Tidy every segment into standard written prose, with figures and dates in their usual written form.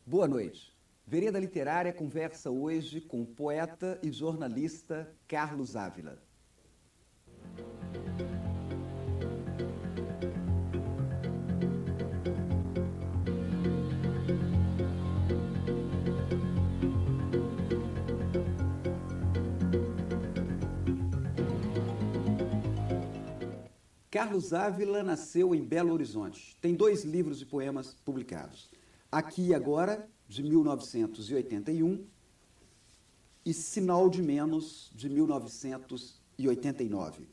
Boa noite. Vereda Literária conversa hoje com o poeta e jornalista Carlos Ávila. Carlos Ávila nasceu em Belo Horizonte. Tem 2 livros de poemas publicados. Aqui e Agora, de 1981, e Sinal de Menos, de 1989.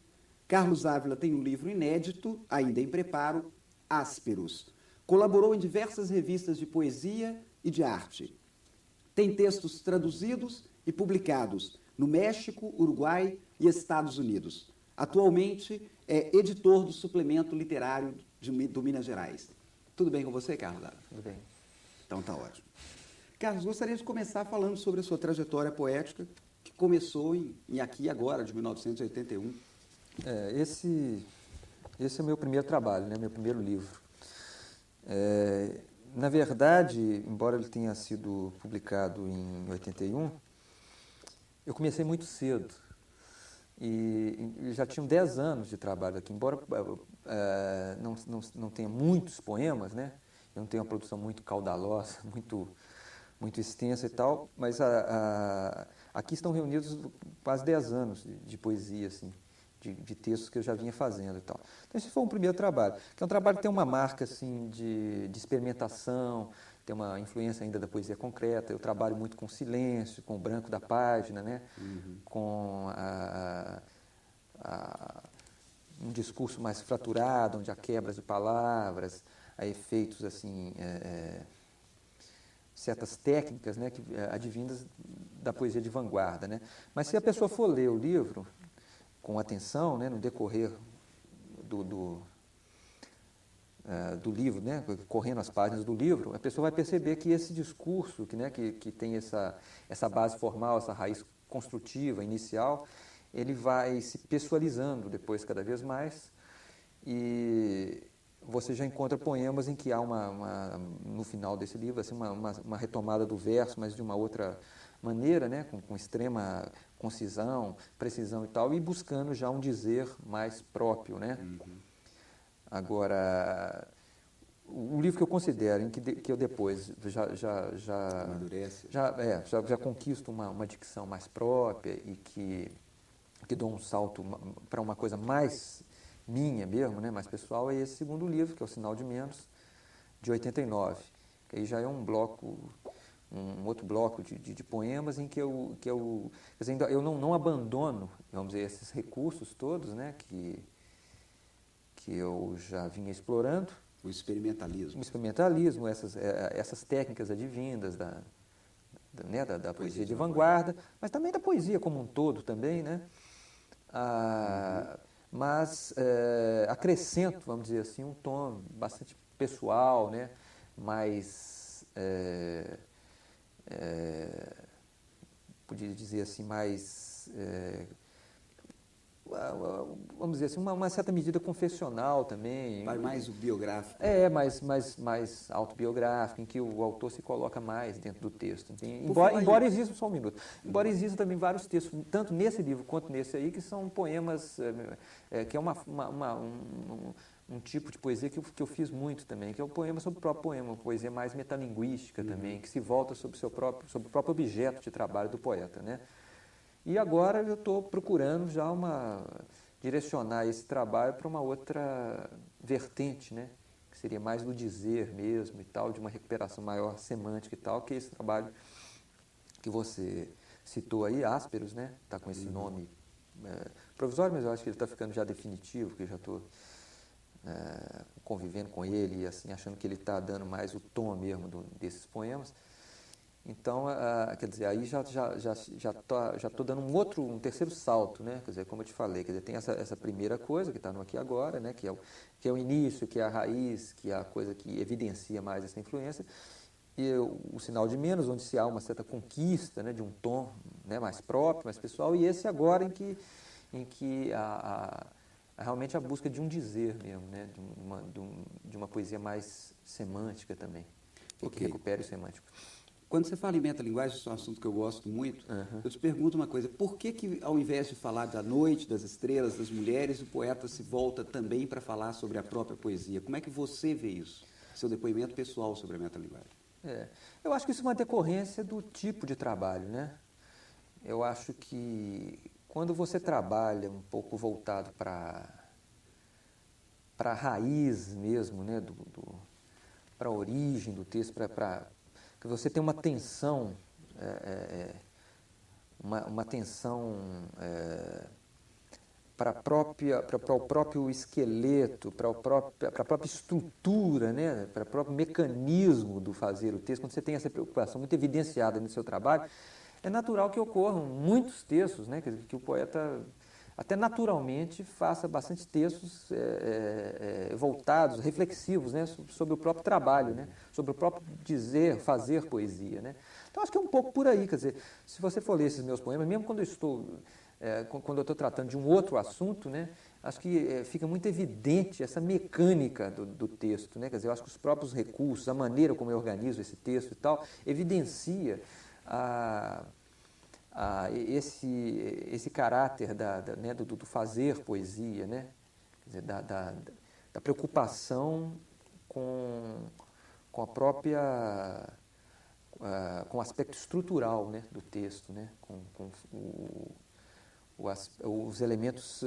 Carlos Ávila tem um livro inédito, ainda em preparo, Ásperos. Colaborou em diversas revistas de poesia e de arte. Tem textos traduzidos e publicados no México, Uruguai e Estados Unidos. Atualmente é editor do suplemento literário do Minas Gerais. Tudo bem com você, Carlos Ávila? Tudo bem. Então tá ótimo. Carlos, gostaria de começar falando sobre a sua trajetória poética, que começou em Aqui e Agora, de 1981. Esse é o meu primeiro trabalho, né? Meu primeiro livro. Na verdade, embora ele tenha sido publicado em 81, eu comecei muito cedo. E já tinham 10 anos de trabalho aqui. Embora não tenha muitos poemas, né? Eu não tenho uma produção muito caudalosa, muito extensa e tal, mas aqui estão reunidos quase 10 anos de poesia, assim, de textos que eu já vinha fazendo e tal. Então esse foi um primeiro trabalho, que é um trabalho que tem uma marca assim, de experimentação, tem uma influência ainda da poesia concreta. Eu trabalho muito com silêncio, com o branco da página, né? Com um discurso mais fraturado, onde há quebras de palavras, há efeitos assim, certas técnicas, né, que advindas da poesia de vanguarda, né? Mas se a pessoa for ler o livro com atenção, né, no decorrer do livro, né, correndo as páginas do livro, a pessoa vai perceber que esse discurso, que tem essa base formal, essa raiz construtiva, inicial, ele vai se pessoalizando depois cada vez mais, e você já encontra poemas em que há no final desse livro assim, uma retomada do verso, mas de uma outra maneira, né, com extrema concisão, precisão e tal, e buscando já um dizer mais próprio, né? Agora, o livro que eu considero, que eu depois já conquisto uma dicção mais própria e que dou um salto para uma coisa mais minha mesmo, né, mais pessoal, é esse segundo livro, que é o Sinal de Menos, de 89. Que aí já é um outro bloco de poemas em que eu quer dizer, eu não abandono, vamos dizer, esses recursos todos, né, que eu já vinha explorando. O experimentalismo. O experimentalismo, essas técnicas advindas da poesia de vanguarda, mas também da poesia como um todo também, né? Mas acrescento, vamos dizer assim, um tom bastante pessoal, né? Mais, podia dizer assim, mais, vamos dizer assim, uma certa medida confessional também. Vai mais o biográfico. Mais autobiográfico, em que o autor se coloca mais dentro do texto. Embora exista, só um minuto, embora existam também vários textos, tanto nesse livro quanto nesse aí, que são poemas, que é um tipo de poesia que eu fiz muito também, que é o poema sobre o próprio poema, uma poesia mais metalinguística também, que se volta sobre o próprio objeto de trabalho do poeta, né? E agora eu estou procurando já direcionar esse trabalho para uma outra vertente, né? Que seria mais do dizer mesmo e tal, de uma recuperação maior semântica e tal, que é esse trabalho que você citou aí, Ásperos, né? Está com esse nome provisório, mas eu acho que ele está ficando já definitivo, que eu já estou convivendo com ele e assim, achando que ele está dando mais o tom mesmo desses poemas. Então, quer dizer, aí já estou dando um terceiro salto, né? Quer dizer, como eu te falei, quer dizer, tem essa primeira coisa que está no Aqui e Agora, né? Que é o início, que é a raiz, que é a coisa que evidencia mais essa influência, e o Sinal de Menos, onde se há uma certa conquista, né? De um tom, né? Mais próprio, mais pessoal, e esse agora em que realmente a busca de um dizer mesmo, né? De uma poesia mais semântica também. que recupere o semântico. Quando você fala em metalinguagem, isso é um assunto que eu gosto muito, eu te pergunto uma coisa, por que ao invés de falar da noite, das estrelas, das mulheres, o poeta se volta também para falar sobre a própria poesia? Como é que você vê isso? Seu depoimento pessoal sobre a metalinguagem. Eu acho que isso é uma decorrência do tipo de trabalho, né? Eu acho que quando você trabalha um pouco voltado para a raiz mesmo, né? Para a origem do texto, que você tem uma tensão, uma tensão para o próprio esqueleto, para a própria estrutura, né? Para o próprio mecanismo do fazer o texto, quando você tem essa preocupação muito evidenciada no seu trabalho, é natural que ocorram muitos textos, né? Que o poeta até naturalmente faça bastante textos voltados, reflexivos, né? Sobre o próprio trabalho, né? Sobre o próprio dizer, fazer poesia, né? Então acho que é um pouco por aí, quer dizer, se você for ler esses meus poemas, mesmo quando eu estou tratando de um outro assunto, né? Acho que fica muito evidente essa mecânica do texto, né? Quer dizer, eu acho que os próprios recursos, a maneira como eu organizo esse texto e tal, evidencia esse caráter né, do fazer poesia, né? Quer dizer, da preocupação com a própria com o aspecto estrutural, né, do texto, né? Com os elementos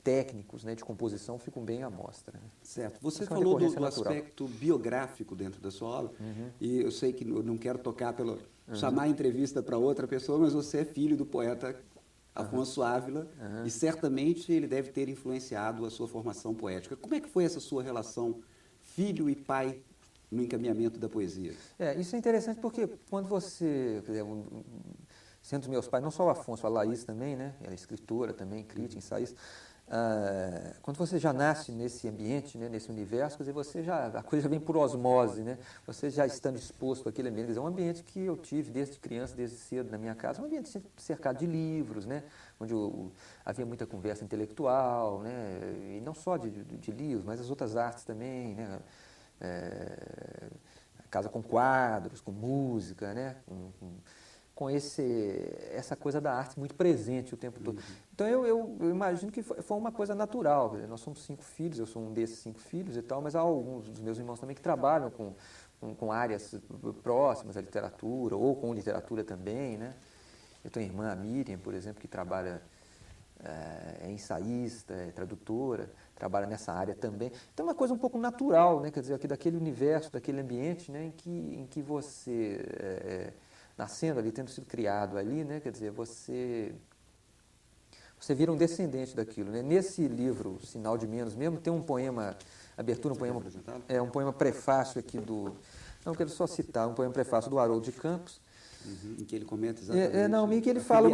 técnicos, né, de composição ficam bem à mostra. Né? Certo. Você falou do aspecto biográfico dentro da sua obra, e eu sei que eu não quero chamar a entrevista para outra pessoa, mas você é filho do poeta Afonso Ávila, e certamente ele deve ter influenciado a sua formação poética. Como é que foi essa sua relação filho e pai no encaminhamento da poesia? Isso é interessante porque quando você... Quer dizer, sendo os meus pais, não só o Afonso, a Laís também, né? Ela é escritora também, crítica, ensaísta. Quando você já nasce nesse ambiente, né? Nesse universo, quer dizer, a coisa já vem por osmose, né? Você já estando exposto àquele ambiente. Quer dizer, é um ambiente que eu tive desde criança, desde cedo na minha casa, um ambiente cercado de livros, né? Onde havia muita conversa intelectual, né? E não só de livros, mas as outras artes também, né? Casa com quadros, com música, né? Com essa coisa da arte muito presente o tempo todo. Então, eu imagino que foi uma coisa natural. Nós somos 5 filhos, eu sou um desses 5 filhos e tal, mas há alguns dos meus irmãos também que trabalham com áreas próximas à literatura, ou com literatura também, né? Eu tenho a irmã, a Miriam, por exemplo, que trabalha, é ensaísta, é tradutora, trabalha nessa área também. Então, é uma coisa um pouco natural, né? Quer dizer, aqui daquele universo, daquele ambiente, né? em que você... nascendo ali, tendo sido criado ali, né? Quer dizer, você vira um descendente daquilo, né? Nesse livro, Sinal de Menos mesmo, tem um poema, abertura, um poema prefácio aqui não quero só citar, um poema prefácio do Haroldo de Campos. Em que ele comenta exatamente em que ele fala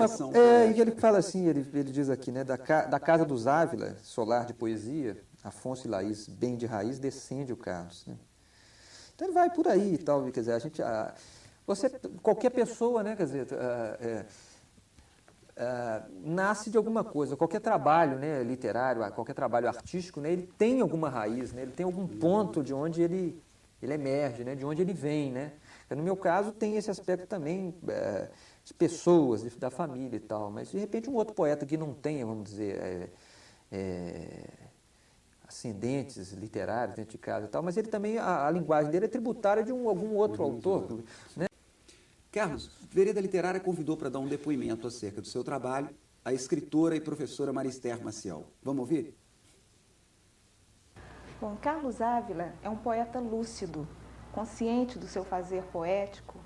em que ele fala assim, ele diz aqui, né? Da casa dos Ávila, solar de poesia, Afonso e Laís, bem de raiz, descende o Carlos, né? Então ele vai por aí e tal, quer dizer, qualquer pessoa, né, quer dizer, nasce de alguma coisa, qualquer trabalho, né, literário, qualquer trabalho artístico, né, ele tem alguma raiz, né, ele tem algum ponto de onde ele emerge, né, de onde ele vem, né. No meu caso tem esse aspecto também de pessoas, da família e tal, mas de repente um outro poeta que não tenha, vamos dizer, ascendentes literários dentro de casa e tal, mas ele também, a linguagem dele é tributária de algum outro autor, né. Carlos, Vereda Literária convidou para dar um depoimento acerca do seu trabalho a escritora e professora Marister Maciel. Vamos ouvir? Bom, Carlos Ávila é um poeta lúcido, consciente do seu fazer poético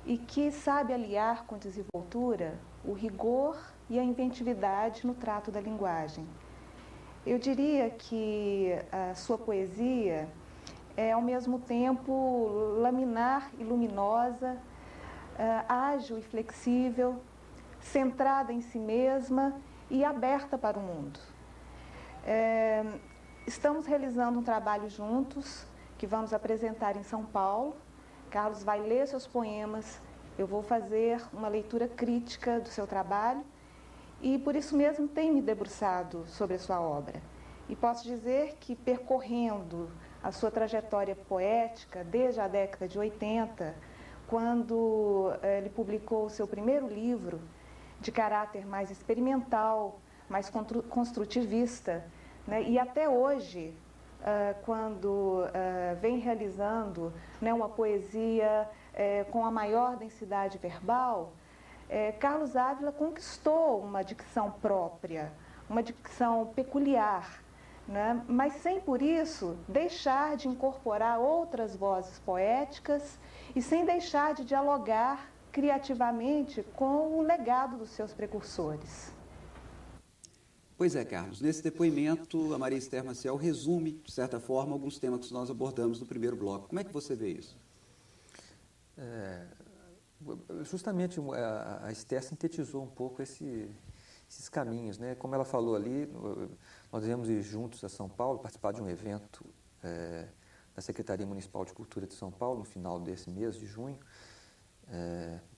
e que sabe aliar com desenvoltura o rigor e a inventividade no trato da linguagem. Eu diria que a sua poesia é, ao mesmo tempo, laminar e luminosa, ágil e flexível, centrada em si mesma e aberta para o mundo. Estamos realizando um trabalho juntos, que vamos apresentar em São Paulo. Carlos vai ler seus poemas, eu vou fazer uma leitura crítica do seu trabalho e, por isso mesmo, tenho me debruçado sobre a sua obra. E posso dizer que, percorrendo a sua trajetória poética desde a década de 80, quando ele publicou o seu primeiro livro de caráter mais experimental, mais construtivista, né? E até hoje, quando vem realizando, né, uma poesia com a maior densidade verbal, Carlos Ávila conquistou uma dicção própria, uma dicção peculiar, né? Mas sem por isso deixar de incorporar outras vozes poéticas e sem deixar de dialogar criativamente com o legado dos seus precursores. Pois é, Carlos, nesse depoimento a Maria Esther Maciel resume, de certa forma, alguns temas que nós abordamos no primeiro bloco. Como é que você vê isso? Justamente a Esther sintetizou um pouco esses caminhos, né? Como ela falou ali, nós devemos ir juntos a São Paulo, participar de um evento da Secretaria Municipal de Cultura de São Paulo, no final desse mês de junho,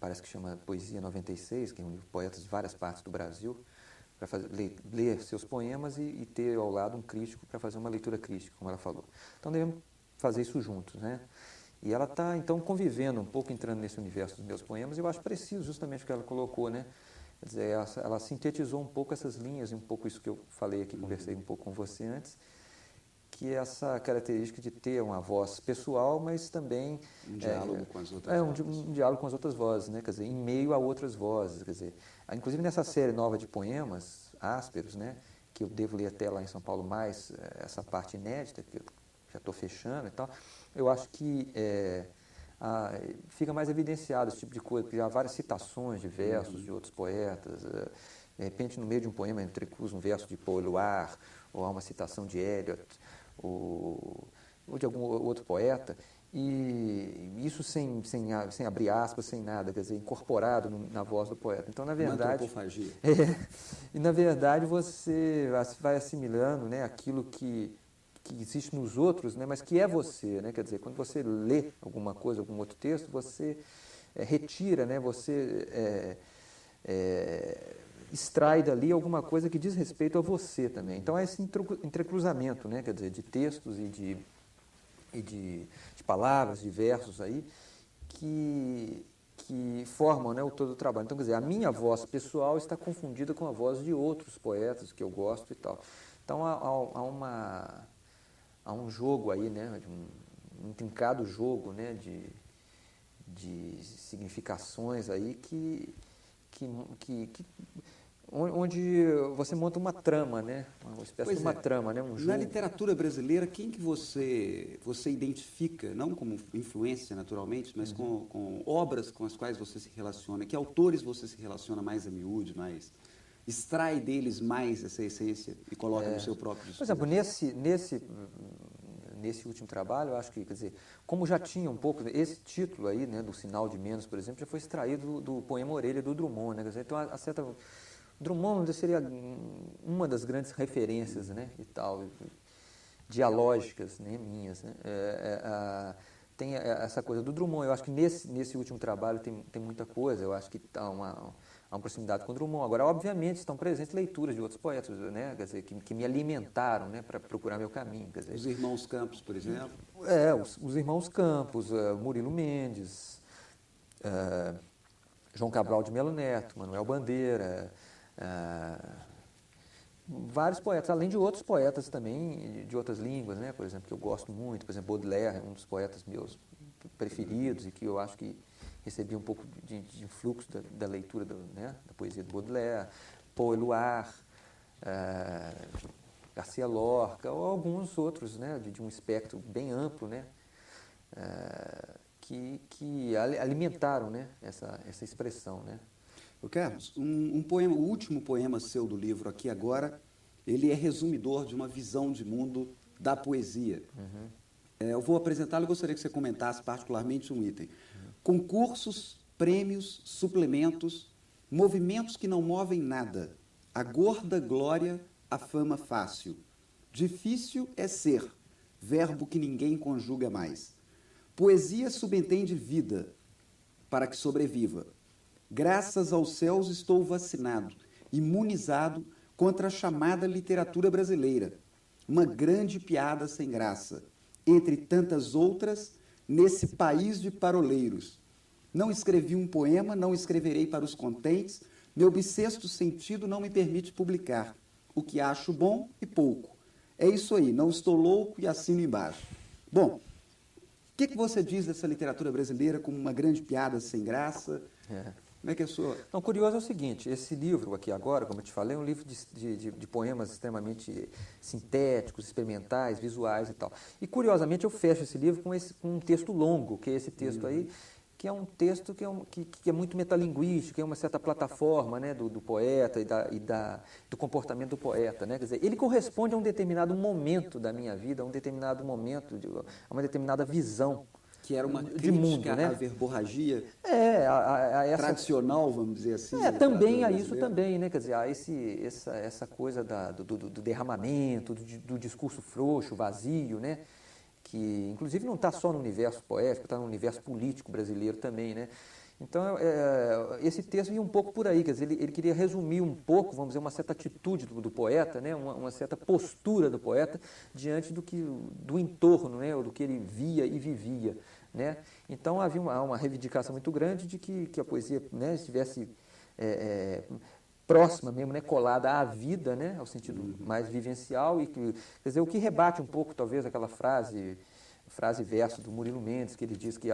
parece que chama Poesia 96, que é um livro de poetas de várias partes do Brasil, para ler seus poemas e ter ao lado um crítico para fazer uma leitura crítica, como ela falou. Então devemos fazer isso juntos, né? E ela está, então, convivendo um pouco, entrando nesse universo dos meus poemas, e eu acho preciso justamente o que ela colocou, né? Quer dizer, ela sintetizou um pouco essas linhas, e um pouco isso que eu falei aqui, conversei um pouco com você antes, que é essa característica de ter uma voz pessoal, mas também... Um diálogo com as outras vozes. Um diálogo com as outras vozes, né? Quer dizer, em meio a outras vozes, quer dizer... Inclusive nessa série nova de poemas, ásperos, né? Que eu devo ler até lá em São Paulo mais, essa parte inédita, que eu já estou fechando e tal, eu acho que fica mais evidenciado esse tipo de coisa, porque há várias citações de versos de outros poetas, de repente no meio de um poema entrecruza um verso de Paul Éluard, ou há uma citação de Eliot, ou de algum outro poeta, e isso sem abrir aspas, sem nada, quer dizer, incorporado na voz do poeta. Então, na verdade... e na verdade você vai assimilando, né, aquilo que existe nos outros, né, mas que é você, né? Quer dizer, quando você lê alguma coisa, algum outro texto, você retira, né, você extrai dali alguma coisa que diz respeito a você também. Então, é esse entrecruzamento, né, quer dizer, de textos e de palavras, de versos aí, que formam, né, todo o trabalho. Então, quer dizer, a minha voz pessoal está confundida com a voz de outros poetas que eu gosto e tal. Então, há um jogo aí, né, um intrincado jogo, né, de significações aí onde você monta uma trama, né, uma espécie de uma trama, né, um jogo. Na literatura brasileira, quem que você identifica, não como influência naturalmente, mas com obras com as quais você se relaciona, que autores você se relaciona mais a miúde, mais... extrai deles mais essa essência e coloca no seu próprio discurso? Por exemplo, nesse último trabalho, eu acho que, quer dizer, como já tinha um pouco, esse título aí, né, do Sinal de Menos, por exemplo, já foi extraído do poema Orelha do Drummond, né, quer dizer, então, Drummond seria uma das grandes referências, né, e tal, dialógicas, né, minhas, né, tem essa coisa do Drummond. Eu acho que nesse último trabalho tem muita coisa, eu acho que há uma proximidade com o Drummond. Agora, obviamente, estão presentes leituras de outros poetas, né, quer dizer, que me alimentaram, né, para procurar meu caminho. Quer dizer, os irmãos Campos, por exemplo? Os irmãos Campos, Murilo Mendes, João Cabral de Melo Neto, Manuel Bandeira, vários poetas, além de outros poetas também de outras línguas, né, por exemplo, que eu gosto muito, por exemplo, Baudelaire é um dos poetas meus preferidos e que eu acho que recebi um pouco de influxo da leitura né, da poesia de Baudelaire, Paul Éluard, Garcia Lorca, ou alguns outros, né, de um espectro bem amplo, né, que alimentaram, né, essa expressão, né. Carlos, um poema, o último poema seu do livro aqui agora, ele é resumidor de uma visão de mundo da poesia. Eu vou apresentá-lo e gostaria que você comentasse particularmente um item. Concursos, prêmios, suplementos, movimentos que não movem nada, a gorda glória, a fama fácil. Difícil é ser, verbo que ninguém conjuga mais. Poesia subentende vida, para que sobreviva. Graças aos céus estou vacinado, imunizado contra a chamada literatura brasileira. Uma grande piada sem graça. entre tantas outras, nesse país de paroleiros. Não escrevi um poema, não escreverei para os contentes, meu bissexto sentido não me permite publicar o que acho bom e pouco. É isso aí, não estou louco e assino embaixo. Bom, o que você diz dessa literatura brasileira como uma grande piada sem graça? Como é que é a sua... Não, curioso é o seguinte, esse livro aqui agora, como eu te falei, é um livro de poemas extremamente sintéticos, experimentais, visuais e tal. E, curiosamente, eu fecho esse livro com um texto longo, que é esse texto aí, que é um texto que é muito metalinguístico, que é uma certa plataforma, né, do poeta do comportamento do poeta. Né? Quer dizer, ele corresponde a um determinado momento da minha vida, a um determinado momento, a uma determinada visão. Que era uma de mundo, né? à verborragia a essa... tradicional, vamos dizer assim. Também a isso também, né? Quer dizer, essa coisa do derramamento, do discurso frouxo, vazio, né? Que inclusive não está só no universo poético, está no universo político brasileiro também, né? Então, esse texto ia um pouco por aí, quer dizer, ele queria resumir um pouco, vamos dizer, uma certa atitude do poeta, né? Uma certa postura do poeta diante do entorno, né? Ou do que ele via e vivia, né? Então, havia uma reivindicação muito grande de que a poesia, né, estivesse próxima mesmo, né? Colada à vida, né? Ao sentido mais vivencial, e quer dizer, o que rebate um pouco, talvez, aquela frase e verso do Murilo Mendes, que ele diz que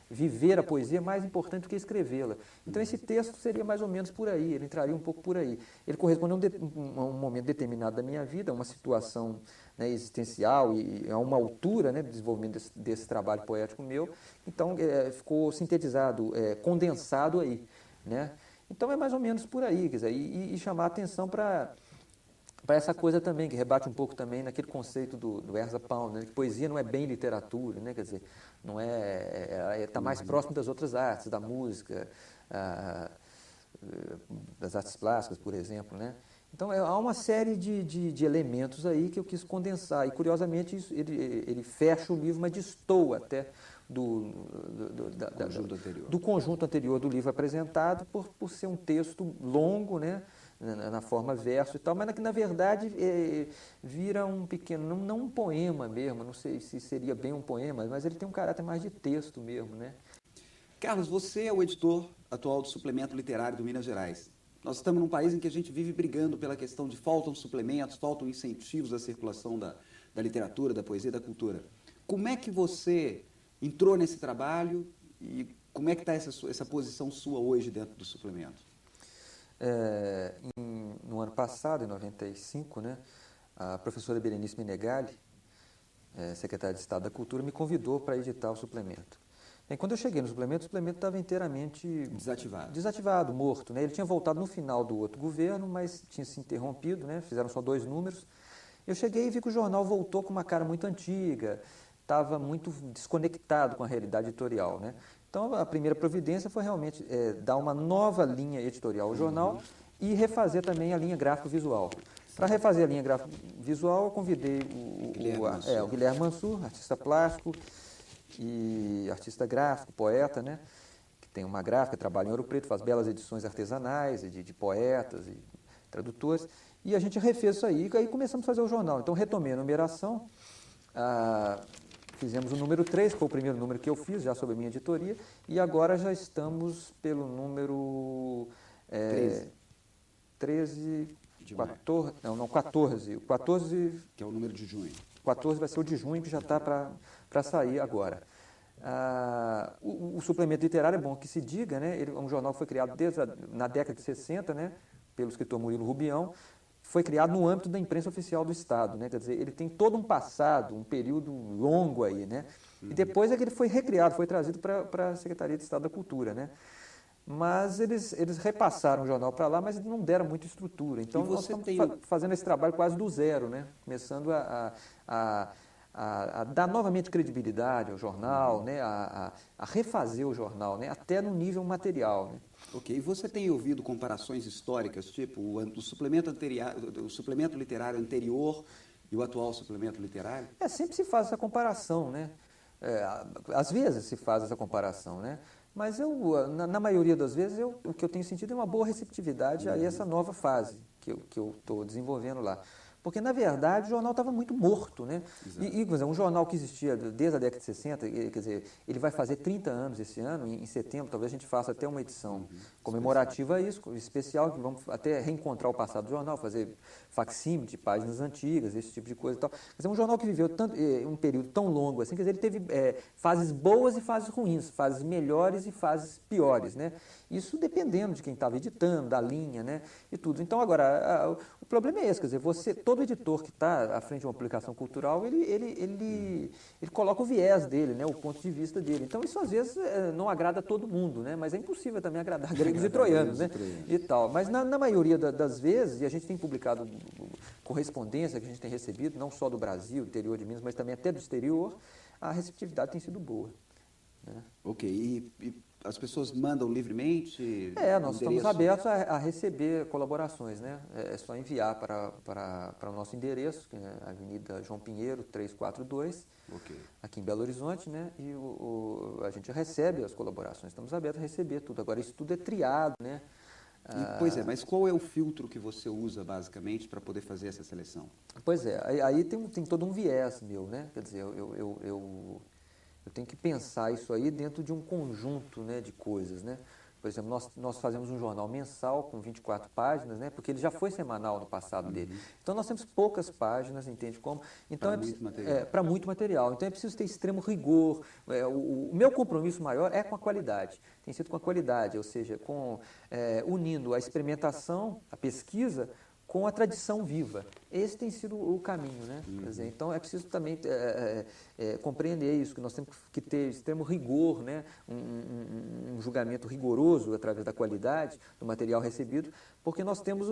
viver a poesia é mais importante do que escrevê-la. Então, esse texto seria mais ou menos por aí, ele entraria um pouco por aí. Ele corresponde a um momento determinado da minha vida, a uma situação, né, existencial e a uma altura, né, do desenvolvimento desse trabalho poético meu. Então, ficou sintetizado, condensado aí, né? Então, é mais ou menos por aí, quer dizer, e chamar a atenção para essa coisa também, que rebate um pouco também naquele conceito do Ezra Pound, né, que poesia não é bem literatura, né, quer dizer, não está mais próximo das outras artes, da música, das artes plásticas, por exemplo, né. Então, há uma série de elementos aí que eu quis condensar, e curiosamente ele fecha o livro, mas destoa até do conjunto anterior do livro apresentado, por ser um texto longo, né, na forma verso e tal, mas que na verdade vira um pequeno, não um poema mesmo, não sei se seria bem um poema, mas ele tem um caráter mais de texto mesmo, né? Carlos, você é o editor atual do Suplemento Literário do Minas Gerais. Nós estamos num país em que a gente vive brigando pela questão de faltam suplementos, faltam incentivos à circulação da literatura, da poesia, da cultura. Como é que você entrou nesse trabalho e como é que está essa posição sua hoje dentro do suplemento? No ano passado, em 95, né, a professora Berenice Menegali, secretária de Estado da Cultura, me convidou para editar o suplemento. E quando eu cheguei no suplemento, o suplemento estava inteiramente desativado, morto, né? Ele tinha voltado no final do outro governo, mas tinha se interrompido, né? Fizeram só 2 números. Eu cheguei e vi que o jornal voltou com uma cara muito antiga, estava muito desconectado com a realidade editorial, né? Então, a primeira providência foi realmente dar uma nova linha editorial ao jornal e refazer também a linha gráfico-visual. Para refazer a linha gráfico-visual, eu convidei o Guilherme Mansur, artista plástico e artista gráfico, poeta, né? Que tem uma gráfica, trabalha em Ouro Preto, faz belas edições artesanais de poetas e tradutores. E a gente refez isso aí, e aí começamos a fazer o jornal. Então, retomei a numeração. Fizemos o número 3, que foi o primeiro número que eu fiz, já sob a minha editoria, e agora já estamos pelo número 13, 14, não, 14. O 14... Que é o número de junho. 14 vai ser o de junho, que já está para sair agora. O suplemento literário é bom que se diga, né? Ele é um jornal que foi criado na década de 60, né? Pelo escritor Murilo Rubião. Foi criado no âmbito da imprensa oficial do Estado, né? Quer dizer, ele tem todo um passado, um período longo aí, né? E depois é que ele foi recriado, foi trazido para a Secretaria de Estado da Cultura, né? Mas eles repassaram o jornal para lá, mas não deram muita estrutura. Então, nós estamos fazendo esse trabalho quase do zero, né? Começando a dar novamente credibilidade ao jornal, né? A refazer o jornal, né? Até no nível material, né? Ok, e você tem ouvido comparações históricas, tipo o suplemento literário anterior e o atual suplemento literário? Sempre se faz essa comparação, né? Às vezes se faz essa comparação, né? Mas na maioria das vezes, o que eu tenho sentido é uma boa receptividade a essa nova fase que eu estou desenvolvendo lá. Porque, na verdade, o jornal estava muito morto, né? E, quer dizer, um jornal que existia desde a década de 60, quer dizer, ele vai fazer 30 anos esse ano, em setembro, talvez a gente faça até uma edição comemorativa a isso, especial, que vamos até reencontrar o passado do jornal, fazer facsímile de páginas antigas, esse tipo de coisa e tal. Quer dizer, um jornal que viveu um período tão longo assim, quer dizer, ele teve fases boas e fases ruins, fases melhores e fases piores, né? Isso dependendo de quem estava editando, da linha, né? E tudo. Então, agora, o problema é esse, quer dizer, todo editor que está à frente de uma publicação cultural, ele coloca o viés dele, né? O ponto de vista dele. Então, isso às vezes não agrada a todo mundo, né? Mas é impossível também agradar gregos e troianos, né? E tal. Mas na maioria das vezes, e a gente tem publicado correspondência que a gente tem recebido, não só do Brasil, do interior de Minas, mas também até do exterior, a receptividade tem sido boa. Né? Ok, e as pessoas mandam livremente? Nós estamos abertos a receber colaborações, né? É só enviar para o nosso endereço, que é a Avenida João Pinheiro, 342, aqui em Belo Horizonte, né? E a gente recebe as colaborações, estamos abertos a receber tudo. Agora, isso tudo é triado, né? Pois é, mas qual é o filtro que você usa, basicamente, para poder fazer essa seleção? Pois é, aí tem todo um viés meu, né? Quer dizer, eu tenho que pensar isso aí dentro de um conjunto, né, de coisas, né? Por exemplo, nós fazemos um jornal mensal com 24 páginas, né? Porque ele já foi semanal no passado dele. Então, nós temos poucas páginas, entende como? Então, para muito material. Então, é preciso ter extremo rigor. O meu compromisso maior é com a qualidade. Tem sido com a qualidade, ou seja, unindo a experimentação, a pesquisa, com a tradição viva. Esse tem sido o caminho, né? Quer dizer, então, é preciso também compreender isso, que nós temos que ter extremo rigor, né? Um julgamento rigoroso através da qualidade do material recebido, porque nós temos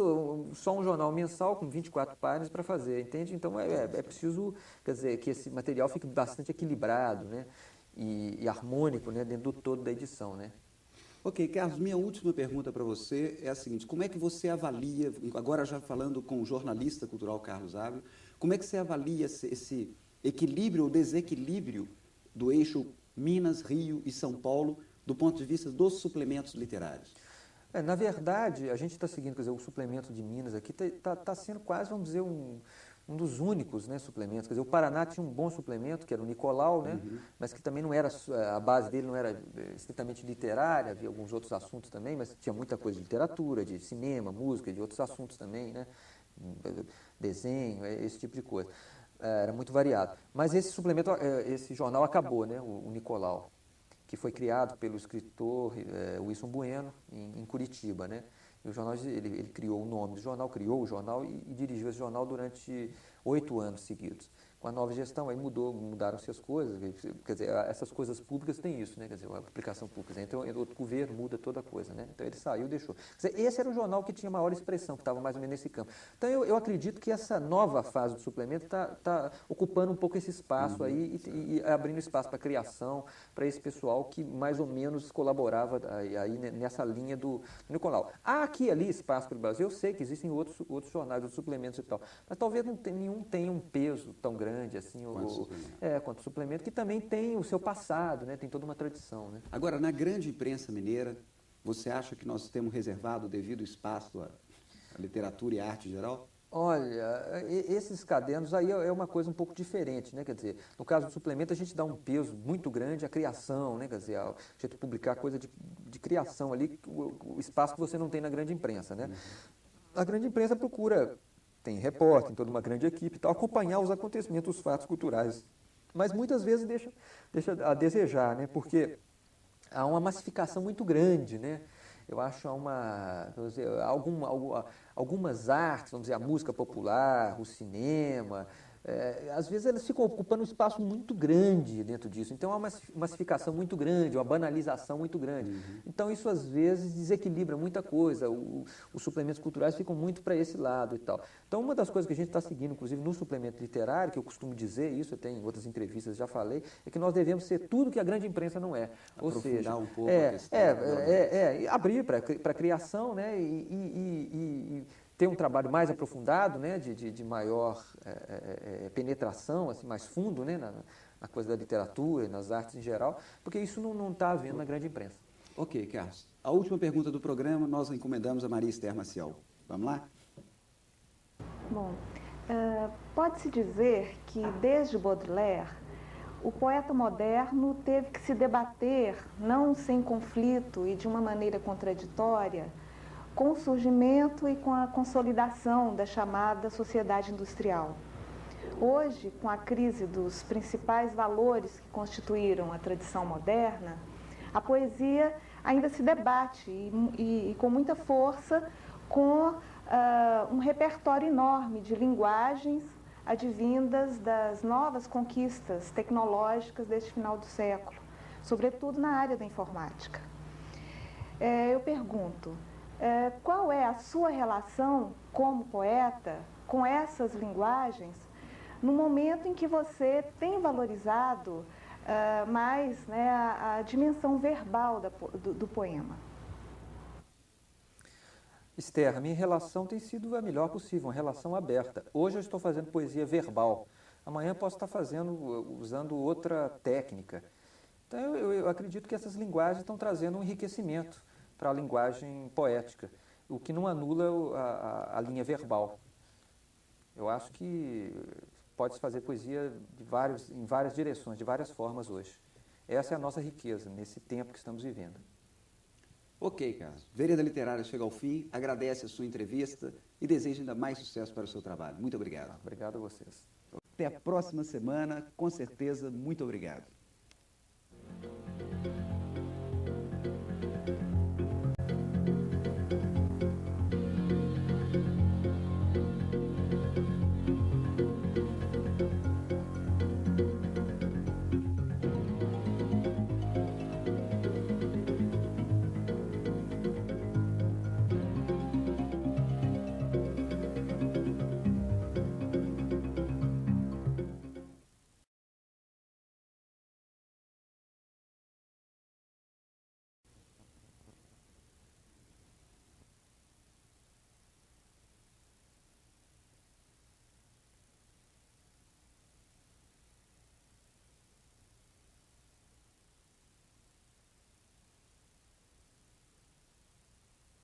só um jornal mensal com 24 páginas para fazer, entende? Então, é preciso, quer dizer, que esse material fique bastante equilibrado, né? E harmônico, né? Dentro do todo da edição, né? Ok, Carlos, minha última pergunta para você é a seguinte: como é que você avalia, agora já falando com o jornalista cultural Carlos Ávila, como é que você avalia esse equilíbrio ou desequilíbrio do eixo Minas, Rio e São Paulo do ponto de vista dos suplementos literários? Na verdade, a gente está seguindo, quer dizer, o suplemento de Minas aqui está sendo quase, vamos dizer, um dos únicos, né, suplementos. Quer dizer, o Paraná tinha um bom suplemento, que era o Nicolau, né, mas que também não era, a base dele não era estritamente literária, havia alguns outros assuntos também, mas tinha muita coisa de literatura, de cinema, música, de outros assuntos também, né, desenho, esse tipo de coisa. Era muito variado. Mas esse suplemento, esse jornal acabou, né, o Nicolau, que foi criado pelo escritor Wilson Bueno, em Curitiba, né? E o jornal, ele criou o nome do jornal, criou o jornal e dirigiu esse jornal durante 8 anos seguidos. Com a nova gestão, aí mudaram-se as coisas, quer dizer, essas coisas públicas têm isso, né? Quer dizer, a publicação pública, então outro governo muda toda a coisa, né? Então ele saiu, deixou. Quer dizer, esse era o jornal que tinha maior expressão, que estava mais ou menos nesse campo. Então eu acredito que essa nova fase do suplemento está ocupando um pouco esse espaço aí e abrindo espaço para a criação, para esse pessoal que mais ou menos colaborava aí nessa linha do Nicolau. Há aqui e ali espaço para o Brasil, eu sei que existem outros jornais, outros suplementos e tal, mas talvez nenhum tenha um peso tão grande assim, quanto suplemento, que também tem o seu passado, né? Tem toda uma tradição. Né? Agora, na grande imprensa mineira, você acha que nós temos reservado o devido espaço à literatura e à arte em geral? Olha, esses cadernos aí é uma coisa um pouco diferente, né? Quer dizer, no caso do suplemento, a gente dá um peso muito grande à criação, né? Quer dizer, a gente publicar coisa de criação ali, o espaço que você não tem na grande imprensa, né? A grande imprensa procura, tem repórter, tem toda uma grande equipe, tal, acompanhar os acontecimentos, os fatos culturais. Mas muitas vezes deixa a desejar, né? Porque há uma massificação muito grande, né? Eu acho algumas artes, vamos dizer, a música popular, o cinema, às vezes elas ficam ocupando um espaço muito grande dentro disso. Então, há uma massificação muito grande, uma banalização muito grande. Então, isso às vezes desequilibra muita coisa. Os suplementos culturais ficam muito para esse lado e tal. Então, uma das coisas que a gente está seguindo, inclusive no suplemento literário, que eu costumo dizer isso, até em outras entrevistas já falei, é que nós devemos ser tudo que a grande imprensa não é. Ou seja, um pouco a questão. Abrir para a criação, né, e ter um trabalho mais aprofundado, né, de maior penetração, assim, mais fundo, né, na coisa da literatura e nas artes em geral, porque isso não está havendo na grande imprensa. Ok, Carlos. A última pergunta do programa nós encomendamos a Maria Esther Maciel. Vamos lá? Bom, Pode-se dizer que, desde Baudelaire, o poeta moderno teve que se debater, não sem conflito e de uma maneira contraditória, com o surgimento e com a consolidação da chamada sociedade industrial. Hoje, com a crise dos principais valores que constituíram a tradição moderna, a poesia ainda se debate e com muita força com um repertório enorme de linguagens advindas das novas conquistas tecnológicas deste final do século, sobretudo na área da informática. Eu pergunto, qual é a sua relação como poeta com essas linguagens no momento em que você tem valorizado mais, né, a dimensão verbal do poema? Esther, a minha relação tem sido a melhor possível, uma relação aberta. Hoje eu estou fazendo poesia verbal, amanhã eu posso estar usando outra técnica. Então eu acredito que essas linguagens estão trazendo um enriquecimento para a linguagem poética, o que não anula a linha verbal. Eu acho que pode-se fazer poesia em várias direções, de várias formas hoje. Essa é a nossa riqueza nesse tempo que estamos vivendo. Ok, Carlos. Vereda Literária chega ao fim, agradece a sua entrevista e deseja ainda mais sucesso para o seu trabalho. Muito obrigado. Obrigado a vocês. Até a próxima semana, com certeza, muito obrigado.